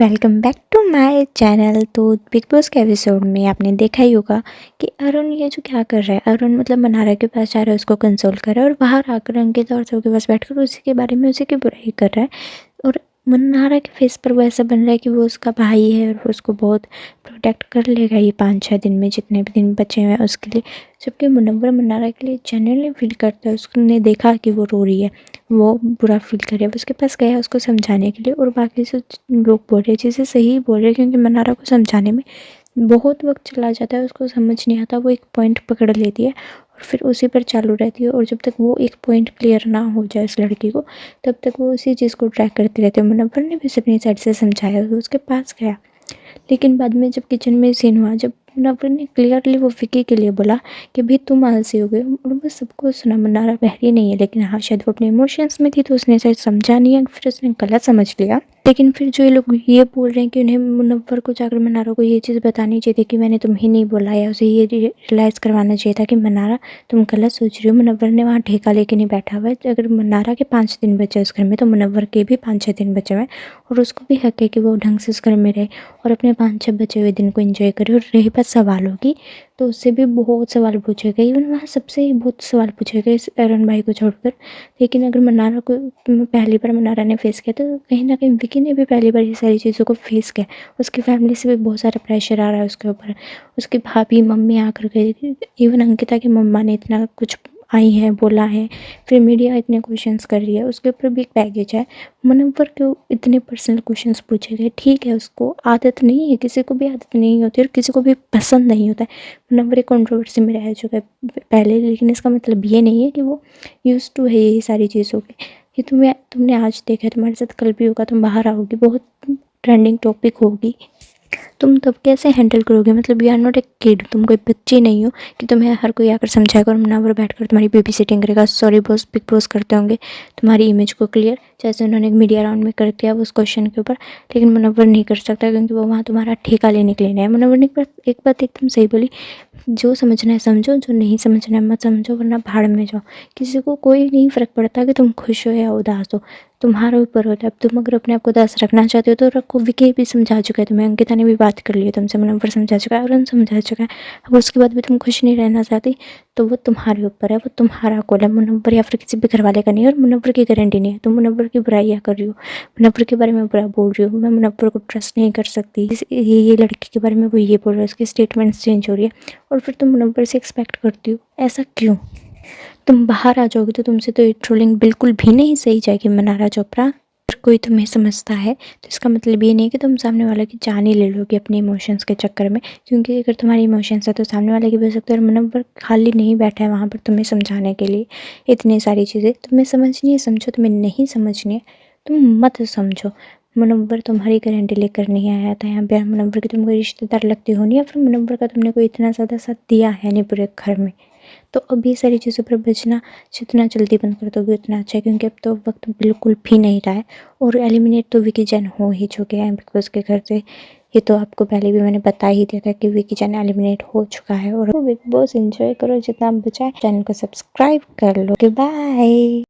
Welcome back to my channel. तो Bigg Boss के episode में आपने देखा ही होगा कि अरुण ये जो क्या कर रहा है, अरुण मतलब मनारा के पास जा रहा है, उसको कंसोल कर रहा है और बाहर आकर अंकिता और सबके पास बैठकर उसी के बारे में उसी की बुराई कर रहा है। और मन्नारा के फेस पर वो ऐसा बन रहा है कि वो उसका भाई है और वो उसको बहुत प्रोटेक्ट कर लेगा ये 5-6 दिन में, जितने भी दिन बचे हुए हैं उसके लिए। जबकि मुनव्वर मन्नारा के लिए जेन्युइनली फील करता है। उसने देखा कि वो रो रही है, वो बुरा फील कर रही है, वो उसके पास गया उसको समझाने के लिए। और बाकी से लोग बोल रहे हैं, चीज़ें सही बोल रहे हैं, क्योंकि मन्नारा को समझाने में बहुत वक्त चला जाता है, उसको समझ नहीं आता। वो एक पॉइंट पकड़ लेती है और फिर उसी पर चालू रहती है। और जब तक वो एक पॉइंट क्लियर ना हो जाए उस लड़की को, तब तक वो उसी चीज़ को ट्रैक करती रहती है। मुनव्वर ने भी अपनी साइड से समझाया, वो उसके पास गया। लेकिन बाद में जब किचन में सीन हुआ, जब मुनव्वर ने क्लियरली वो विकी के लिए बोला कि भाई तुम आलसी हो गए, और वो सबको सुना। मन्नारा बहरी नहीं है, लेकिन हाँ शायद वो अपने इमोशंस में थी तो उसने शायद समझा नहीं है, फिर उसने गलत समझ लिया। लेकिन फिर जो ये लोग ये बोल रहे हैं कि उन्हें मुनव्वर को जाकर मन्नारा को ये चीज़ बतानी चाहिए थी कि मैंने तुम्हें नहीं बोला, या उसे ये रियलाइज़ करवाना चाहिए था कि मन्नारा तुम गलत सोच रही हो। मुनव्वर ने वहाँ ठेका लेके नहीं बैठा हुआ है। अगर मन्नारा के 5 दिन बचे उस घर में, तो मुनव्वर के भी 5-6 दिन बचे हुए हैं और उसको भी हक है कि वो ढंग से उस घर में रहे और अपने 5-6 बचे हुए दिन को एंजॉय करे। और रही बात सवालों की, तो उससे भी बहुत सवाल पूछे गए, इवन वहाँ सबसे ही बहुत सवाल पूछे गए अरुण भाई को छोड़कर। लेकिन अगर मन्नारा को पहली बार मन्नारा ने फेस किया, तो कहीं ना कहीं विकी ने भी पहली बार ये सारी चीज़ों को फेस किया। उसकी फैमिली से भी बहुत सारा प्रेशर आ रहा है उसके ऊपर। उसकी भाभी मम्मी आकर गई, इवन अंकिता की मम्मा ने इतना कुछ आई है, बोला है, फिर मीडिया इतने क्वेश्चंस कर रही है, उसके ऊपर भी एक बैगेज है। मुनव्वर को इतने पर्सनल क्वेश्चंस पूछे गए। ठीक है, उसको आदत नहीं है, किसी को भी आदत नहीं होती और किसी को भी पसंद नहीं होता है। मुनव्वर एक कंट्रोवर्सी में रह चुका है पहले, लेकिन इसका मतलब ये नहीं है कि वो यूज टू है यही सारी चीज़ों के। कि तुमने आज देखा है, तुम्हारे साथ कल भी होगा, तुम बाहर आओगी, बहुत ट्रेंडिंग टॉपिक होगी, तुम तब कैसे हैंडल करोगे? मतलब you are not a kid, तुम कोई बच्चे नहीं हो कि तुम्हें हर कोई आकर समझाएगा और मुनव्वर बैठकर तुम्हारी बेबी सिटिंग करेगा। सॉरी बॉस, बिग बॉस करते होंगे तुम्हारी इमेज को क्लियर, जैसे उन्होंने एक मीडिया राउंड में कर दिया उस क्वेश्चन के ऊपर। लेकिन मुनव्वर नहीं कर सकता, क्योंकि वो वहाँ तुम्हारा ठेका लेने के लिए नहीं है। मुनव्वर ने एक बात एकदम सही बोली, जो समझना है समझो, जो नहीं समझना है मत समझो, वरना भाड़ में जाओ। किसी को कोई नहीं फ़र्क पड़ता कि तुम खुश हो या उदास हो, तुम्हारे ऊपर होता है। अब तुम अगर अपने आप को उदास रखना चाहते हो तो रखो। विकी भी समझा चुका है तुम्हें, अंकिता ने भी बात कर ली है तुमसे, मुनव्वर समझा चुका है, अरुण समझा चुका है। अब उसके बाद भी तुम खुश नहीं रहना चाहती, तो वो तुम्हारे ऊपर है, वो तुम्हारा कॉल है। मुनव्वर या फिर किसी भी घर वाले का नहीं है, और मुनव्वर की गारंटी नहीं है। तुम मुनव्वर की बुराइयाँ कर रही हो, मुनव्वर के बारे में बुरा बोल रही हो। मैं मुनव्वर को ट्रस्ट नहीं कर सकती, ये लड़की के बारे में वो ये बोल रहा है, उसकी स्टेटमेंट्स चेंज हो रही है, और फिर तुम मुनव्वर से एक्सपेक्ट करती हो। ऐसा क्यों? तुम बाहर आ जाओगी तो तुमसे तो ये ट्रोलिंग बिल्कुल भी नहीं सही जाएगी मनारा चोपड़ा। अगर कोई तुम्हें समझता है तो इसका मतलब ये नहीं कि तुम सामने वाले की जान ही ले लोगे अपने इमोशंस के चक्कर में, क्योंकि अगर तुम्हारी इमोशंस है तो सामने वाले की भी हो सकते हैं। और मुनव्वर खाली नहीं बैठा है वहाँ पर तुम्हें समझाने के लिए इतनी सारी चीज़ें। तुम्हें समझनी है समझो, तुम्हें नहीं समझनी है तुम मत समझो। मुनव्वर तुम्हारी गारंटी लेकर नहीं आया था यहाँ पे। मुनव्वर की तुम कोई रिश्तेदार लगती हो नहीं, या फिर मुनव्वर का तुमने कोई इतना ज़्यादा साथ दिया है नहीं पूरे घर में। तो अब ये सारी चीज़ों पर बचना जितना जल्दी बंद कर दोगे उतना अच्छा है, क्योंकि अब तो वक्त बिल्कुल भी नहीं रहा है। और एलिमिनेट तो विकी जैन हो ही चुके हैं बिग बॉस के घर से। ये तो आपको पहले भी मैंने बता ही दिया था कि विकी जैन एलिमिनेट हो चुका है। और बिग बॉस एंजॉय करो जितना बचा है। चैनल को सब्सक्राइब कर लो। बाय।